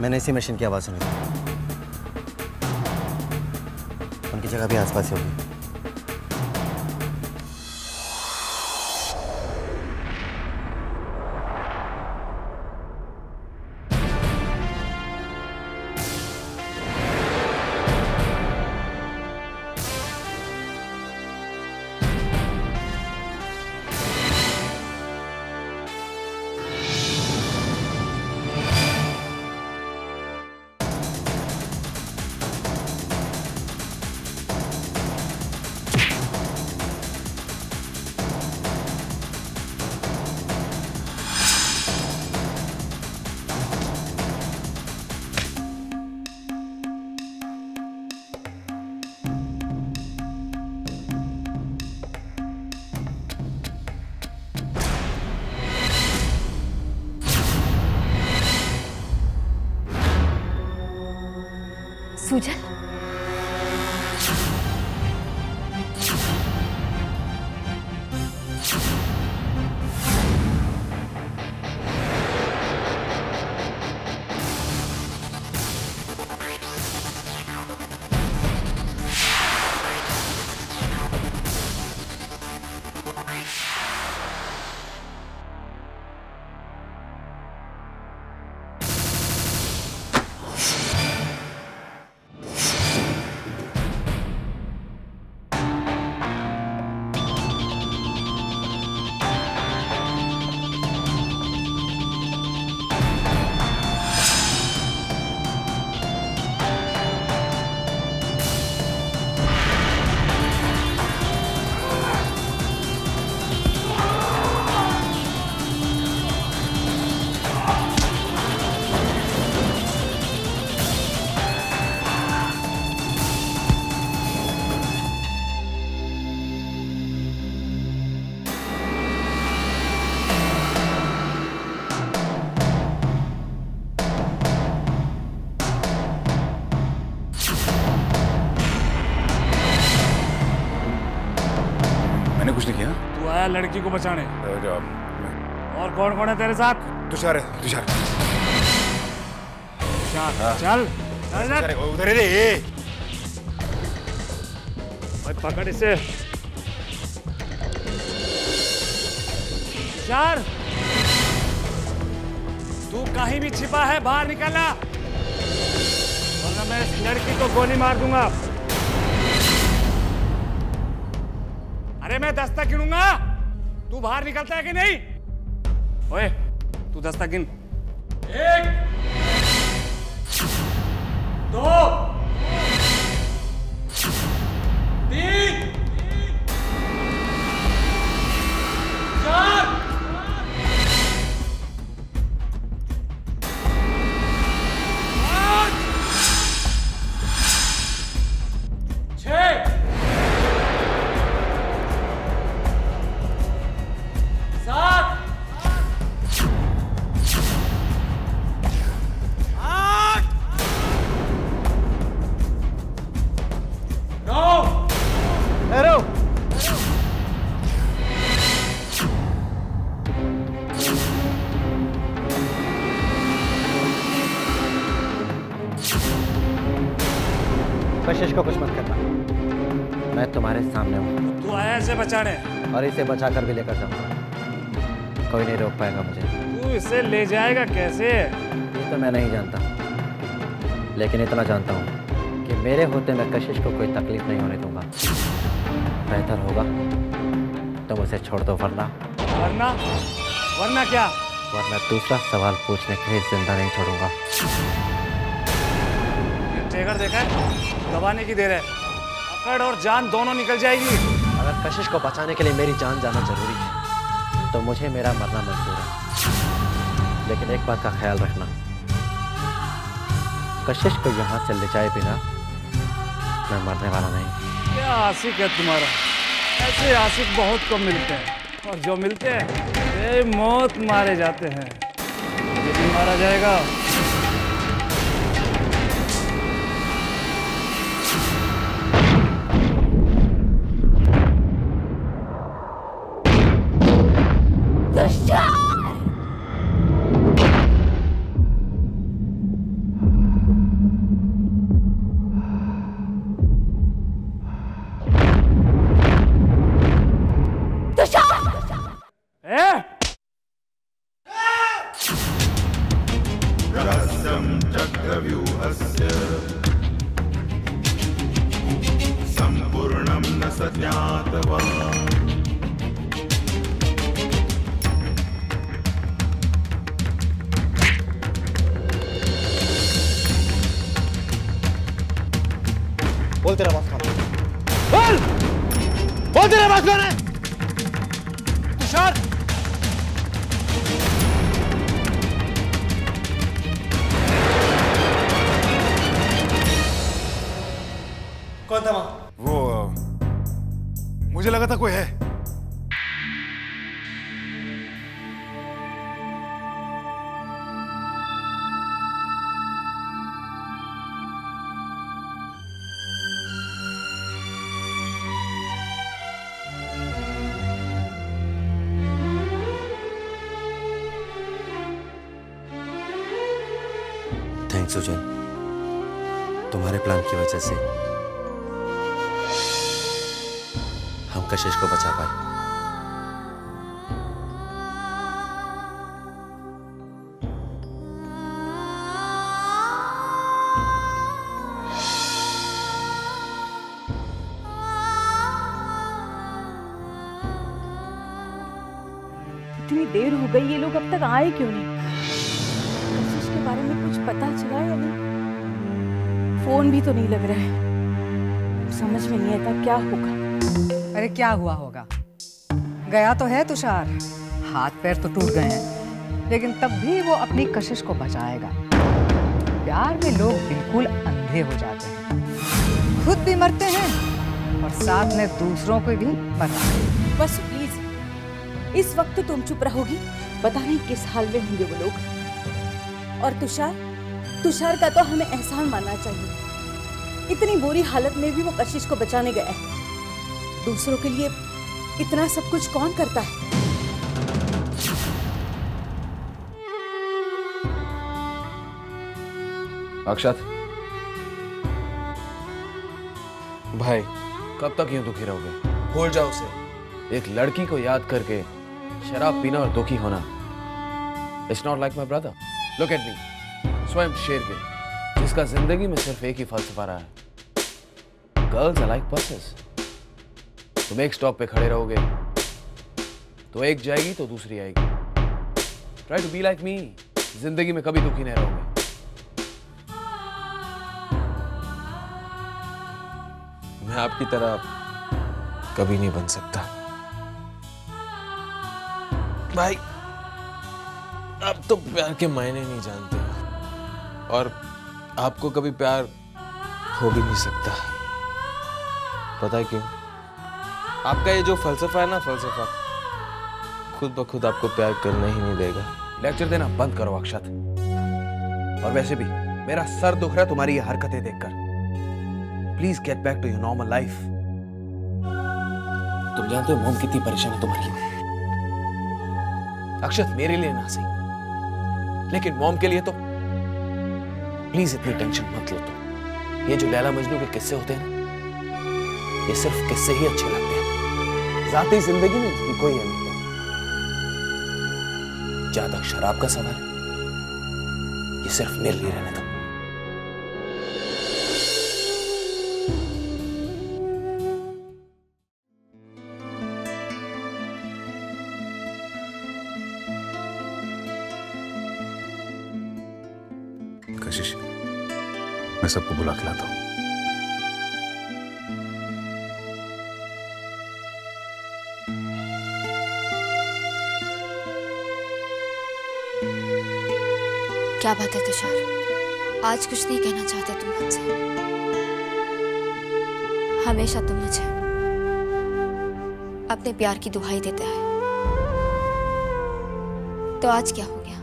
मैंने इसी मशीन की आवाज़ सुनी थी। उनकी जगह भी आसपास ही होगी। सुजल, लड़की को बचाने। और कौन कौन है तेरे साथ? तुषार है, तुषार। चल उधर रे। पकड़ इसे। तुषार, तू कहीं भी छिपा है, बाहर निकलना, वरना मैं इस लड़की को गोली मार दूंगा। अरे मैं 10 तक गिनूंगा, तू बाहर निकलता है कि नहीं? ओए, तू 10 तक गिन। 1 2 3 4 5 6 7 8 9 हेरो कशिश को कुछ मत करना, मैं तुम्हारे सामने हूँ। तू आया इसे बचाने और इसे बचाकर भी लेकर जाऊंगा, कोई नहीं रोक पाएगा मुझे। तू इसे ले जाएगा कैसे? ये तो मैं नहीं जानता, लेकिन इतना जानता हूँ कि मेरे होते मैं कशिश को कोई तकलीफ नहीं होने दूंगा। बेहतर होगा तुम उसे छोड़ दो, वरना वरना वरना क्या? वरना दूसरा सवाल पूछने के लिए जिंदा नहीं छोड़ूंगा। ट्रिगर देखा है? दबाने की देर है, अकड़ और जान दोनों निकल जाएगी। अगर कशिश को बचाने के लिए मेरी जान जाना जरूरी है तो मुझे मेरा मरना मंजूर है, लेकिन एक बात का ख्याल रखना, कशिश को यहाँ से ले जाए बिना मैं मरने वाला नहीं। क्या आशिक है तुम्हारा? ऐसे आशिक बहुत कम मिलते हैं, और जो मिलते हैं बेमौत मारे जाते हैं। ये भी मारा जाएगा। ज्ञातवान्। बोल तेरा बॉस कौन है? बोल तेरा बॉस कौन है? तुषार। कौन था वहाँ? वो मुझे लगा था कोई है। थैंक्स सुजन, तुम्हारे प्लान की वजह से हम कशिश को बचा पाए। इतनी देर हो गई, ये लोग अब तक आए क्यों नहीं? कशिश के बारे में कुछ पता चला या नहीं? फोन भी तो नहीं लग रहा है। समझ में नहीं आता क्या होगा। अरे क्या हुआ होगा? गया तो है तुषार, हाथ पैर तो टूट गए हैं, लेकिन तब भी वो अपनी कशिश को बचाएगा। प्यार में लोग बिल्कुल अंधे हो जाते हैं, खुद भी मरते हैं और साथ में दूसरों को भी मरते हैं। बस प्लीज, इस वक्त तो तुम चुप रहोगी? पता नहीं किस हाल में होंगे वो लोग। और तुषार का तो हमें एहसान मानना चाहिए। इतनी बुरी हालत में भी वो कशिश को बचाने गया है। दूसरों के लिए इतना सब कुछ कौन करता है? अक्षत भाई, कब तक यूं दुखी रहोगे? भूल जाओ उसे। एक लड़की को याद करके शराब पीना और दुखी होना, it's not like my brother. Look at me, स्वयं शेरगिल, जिसका जिंदगी में सिर्फ एक ही फलसफा रहा है, गर्ल्स आर लाइक बसेस। तुम एक स्टॉप पे खड़े रहोगे तो एक जाएगी तो दूसरी आएगी। Try to be like me, जिंदगी में कभी दुखी नहीं रहोगे। मैं आपकी तरह कभी नहीं बन सकता भाई। आप तो प्यार के मायने नहीं जानते और आपको कभी प्यार हो भी नहीं सकता। पता है क्यों? आपका ये जो फलसफा है ना, फलसफा खुद ब खुद आपको प्यार करना ही नहीं देगा। लेक्चर देना बंद करो अक्षत। और वैसे भी मेरा सर दुख रहा है तुम्हारी ये हरकतें देखकर। Please get back to your normal life. तुम जानते हो मॉम कितनी परेशान है तुम्हारी लिए। अक्षत मेरे लिए ना सही, लेकिन मॉम के लिए तो प्लीज इतनी टेंशन मत लो तुम। ये जो लैला मजनू के किस्से होते हैं ना, ये सिर्फ किस्से ही अच्छे लगते हैं। जाती जिंदगी में इसकी कोई अहमियत नहीं। जहां तक शराब का सवाल है, ये सिर्फ मेरे लिए रहने दो। कशिश, मैं सबको बुला के लाता हूं। क्या बात है तुषार, आज कुछ नहीं कहना चाहते तुम मुझसे? हमेशा तुम मुझे अपने प्यार की दुहाई देते आए, तो आज क्या हो गया?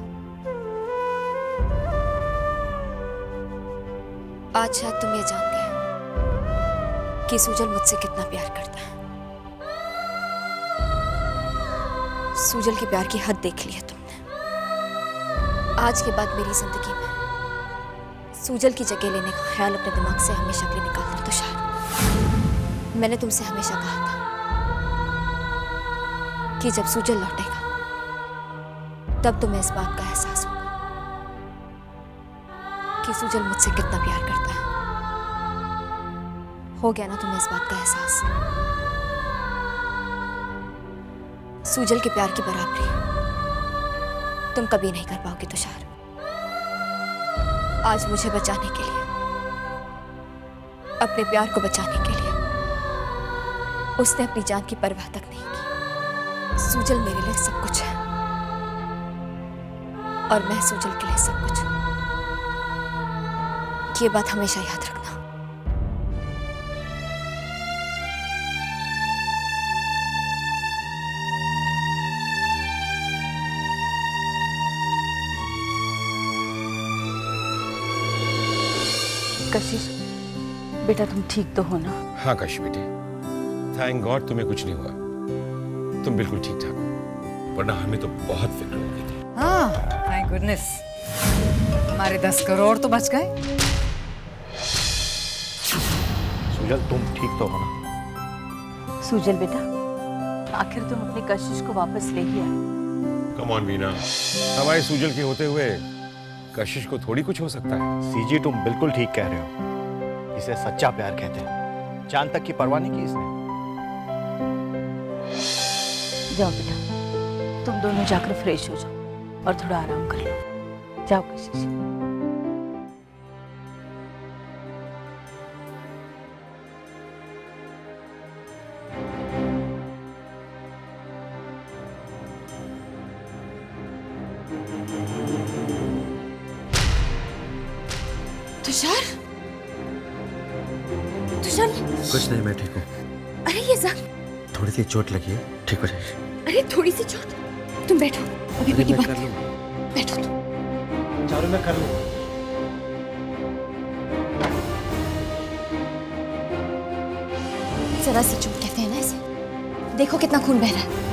आज शायद तुम ये जान गए कि सुजल मुझसे कितना प्यार करता है। सुजल के प्यार की हद देख ली है तुमने। आज के बाद मेरी जिंदगी में सुजल की जगह लेने का ख्याल अपने दिमाग से हमेशा के लिए निकाल दो तुषार। मैंने तुमसे हमेशा कहा था कि जब सुजल लौटेगा तब तुम्हें इस बात का एहसास होगा कि सुजल मुझसे कितना प्यार करता है। हो गया ना तुम्हें इस बात का एहसास? सूजल के प्यार की बराबरी तुम कभी नहीं कर पाओगे तुषार। आज मुझे बचाने के लिए, अपने प्यार को बचाने के लिए उसने अपनी जान की परवाह तक नहीं की। सूजल मेरे लिए सब कुछ है और मैं सूजल के लिए सब कुछ हूं। ये बात हमेशा याद रखना। कशिश बेटा, तुम ठीक तो हो ना? हाँ कशिश बेटे, थैंक गॉड तुम्हें कुछ नहीं हुआ, तुम बिल्कुल ठीक ठाक हो, वरना हमें तो बहुत फिक्र हो गई थी। हाँ, थैंक गुडनेस, हमारे 10 करोड़ तो बच गए। सूजल तुम ठीक तो हो ना? सूजल बेटा, आखिर तुम अपनी कशिश को वापस ले ही आए। कम ऑन वीना, हमारे सूजल के होते हुए कशिश को थोड़ी कुछ हो सकता है। सीजी तुम बिल्कुल ठीक कह रहे हो, इसे सच्चा प्यार कहते हैं। जान तक की परवाह नहीं की इसने। जाओ बेटा, तुम दोनों जाकर फ्रेश हो जाओ और थोड़ा आराम कर लो। जाओ कशिश। तुषार, तुषार। कुछ नहीं, मैं ठीक हूँ। अरे ये जख्म, थोड़ी सी चोट लगी है, ठीक हो जाएगी। अरे थोड़ी सी चोट, तुम बैठो, अभी बड़ी बात है। बैठो तुम। चारू मैं कर लूँ। जरा सी चोट कहते हैं ना इसे, देखो कितना खून बह रहा है।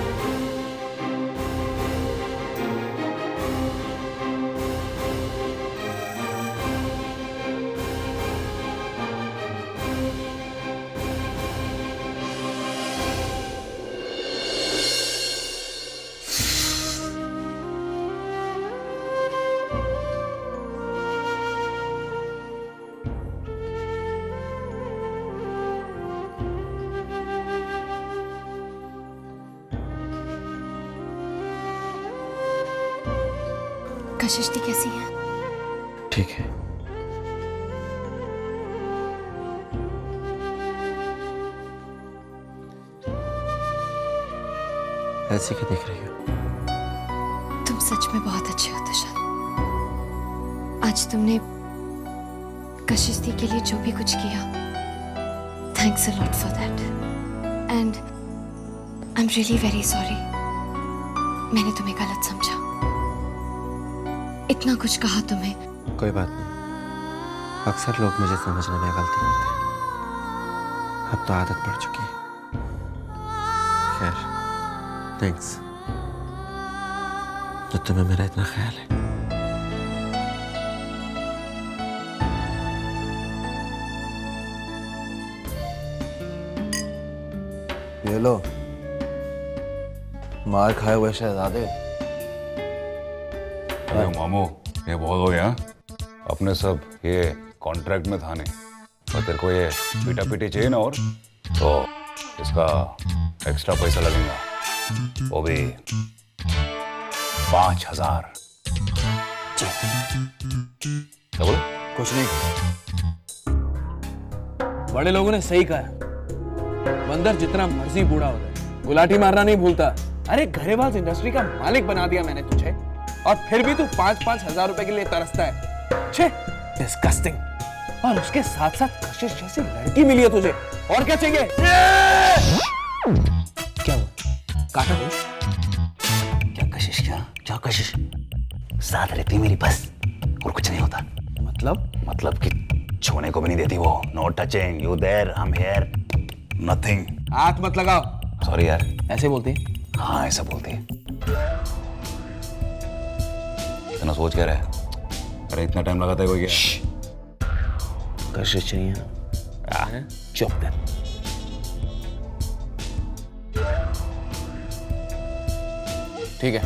कशिश दी कैसी है? ठीक है। ऐसे क्या देख रही हो? तुम सच में बहुत अच्छे हो तुषार। आज तुमने कशिश दी के लिए जो भी कुछ किया, thanks a lot for that, and I am really very sorry. मैंने तुम्हें गलत समझा, इतना कुछ कहा तुम्हें। कोई बात नहीं, अक्सर लोग मुझे समझने में गलती करते हैं, अब तो आदत पड़ चुकी है। खैर, थैंक्स जो तुम्हें मेरा इतना ख्याल है। ये लो, मार खाए हुए शहजादे। अरे मामू, ये बहुत हो गया। अपने सब ये कॉन्ट्रैक्ट में था नहीं, और तेरे को ये पीटा पीटी चाहिए ना, और तो इसका एक्स्ट्रा पैसा लगेगा, वो भी 5000। क्या बोलो? कुछ नहीं, बड़े लोगों ने सही कहा, बंदर जितना मर्जी बूढ़ा होता है, गुलाटी मारना नहीं भूलता। अरे घरेवाल इंडस्ट्री का मालिक बना दिया मैंने तुझे, और फिर भी तू 5-5 हजार रुपए के लिए तरसता है। छे, डिस्गस्टिंग। और उसके साथ साथ कशिश जैसी लड़की मिली है तुझे, और क्या चाहिए? क्या हुआ? काटा नहीं? क्या कशिश? क्या कशिश? साथ रहती मेरी बस, और कुछ नहीं होता। मतलब कि छूने को भी नहीं देती वो। No touching, you there, I am here, nothing. हाथ मत लगाओ। सॉरी यार। ऐसे बोलती है? हाँ ऐसा बोलती है। इतना सोच क्या रहा है? अरे इतना टाइम लगाता है कोई क्या? कशिश चाहिए ना? चुप कर। ठीक है,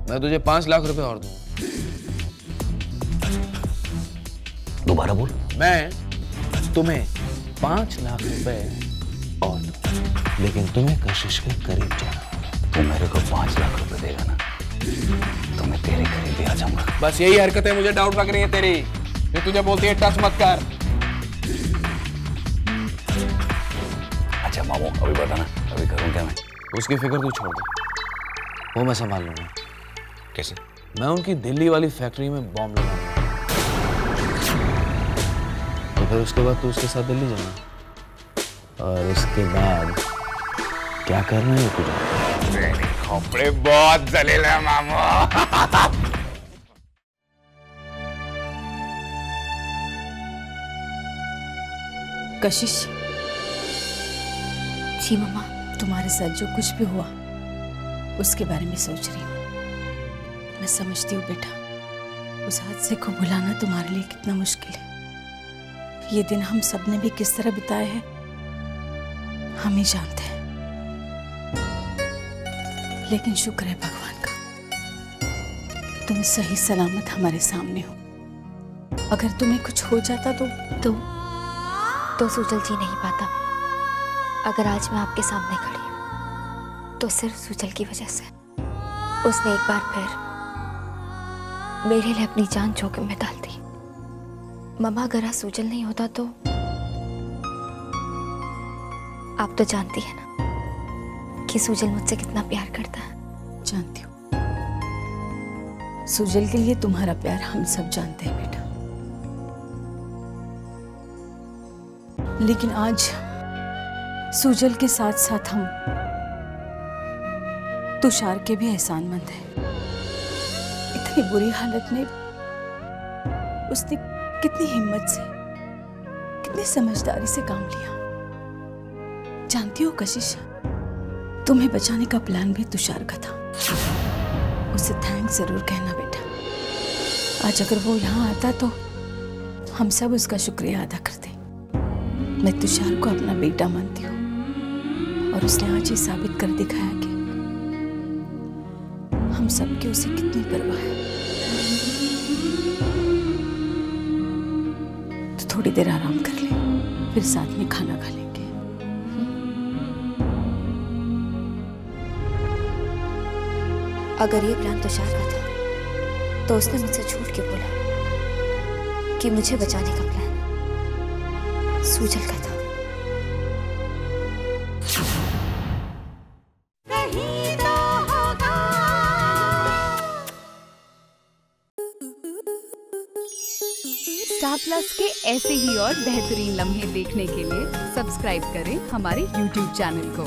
मैं तुझे 5 लाख रुपए और दूंगा। दोबारा बोल। मैं तुम्हें 5 लाख रुपए और लेकिन तुम्हें कशिश के करीब जाना होगा। तू मेरे को 5 लाख रुपए देगा ना, तो मैं तेरे करीब भी आ जाऊंगा। बस यही हरकतें मुझे डाउट लग रही है तेरी, ये तुझे बोलती है टच मत कर। अच्छा मामू अभी बता ना, अभी करूँ क्या मैं? उसकी फिक्र तू छोड़ दे, वो मैं संभाल लूंगा। कैसे? मैं उनकी दिल्ली वाली फैक्ट्री में बॉम्ब लगाऊंगा, तो फिर उसके बाद तू उसके साथ दिल्ली जाना, और उसके बाद क्या करना है तुझे? खोपड़े बहुत जलील है मामू। कशिश, जी मम्मा। तुम्हारे साथ जो कुछ भी हुआ उसके बारे में सोच रही हूँ। मैं समझती हूँ बेटा, उस हादसे को भुलाना तुम्हारे लिए कितना मुश्किल है। ये दिन हम सब ने भी किस तरह बिताए हैं हम ही जानते हैं, लेकिन शुक्र है भगवान का तुम सही सलामत हमारे सामने हो। अगर तुम्हें कुछ हो जाता तो सुजल जी नहीं पाता। अगर आज मैं आपके सामने खड़ी हूँ तो सिर्फ सुजल की वजह से। उसने एक बार फिर मेरे लिए अपनी जान जोखिम में डाल दी। मम्मा अगर आज सुजल नहीं होता तो आप तो जानती है ना कि सुजल मुझसे कितना प्यार करता है। जानती हूँ, सुजल के लिए तुम्हारा प्यार हम सब जानते हैं बेटा, लेकिन आज सुजल के साथ साथ हम तुषार के भी एहसानमंद हैं। इतनी बुरी हालत में उसने कितनी हिम्मत से, कितनी समझदारी से काम लिया। जानती हो कशिश, तुम्हें बचाने का प्लान भी तुषार का था। उसे थैंक्स जरूर कहना बेटा। आज अगर वो यहाँ आता तो हम सब उसका शुक्रिया अदा करते। मैं तुषार को अपना बेटा मानती हूँ और उसने आज ये साबित कर दिखाया कि हम सबकी उसे कितनी परवाह है। तो थोड़ी देर आराम कर ले, फिर साथ में खाना खा लेंगे। अगर ये प्लान तुषार का था तो उसने मुझसे झूठ क्यों बोला कि मुझे बचाने का प्लान सुजल का था? स्टार प्लस के ऐसे ही और बेहतरीन लम्हे देखने के लिए सब्सक्राइब करें हमारे YouTube चैनल को।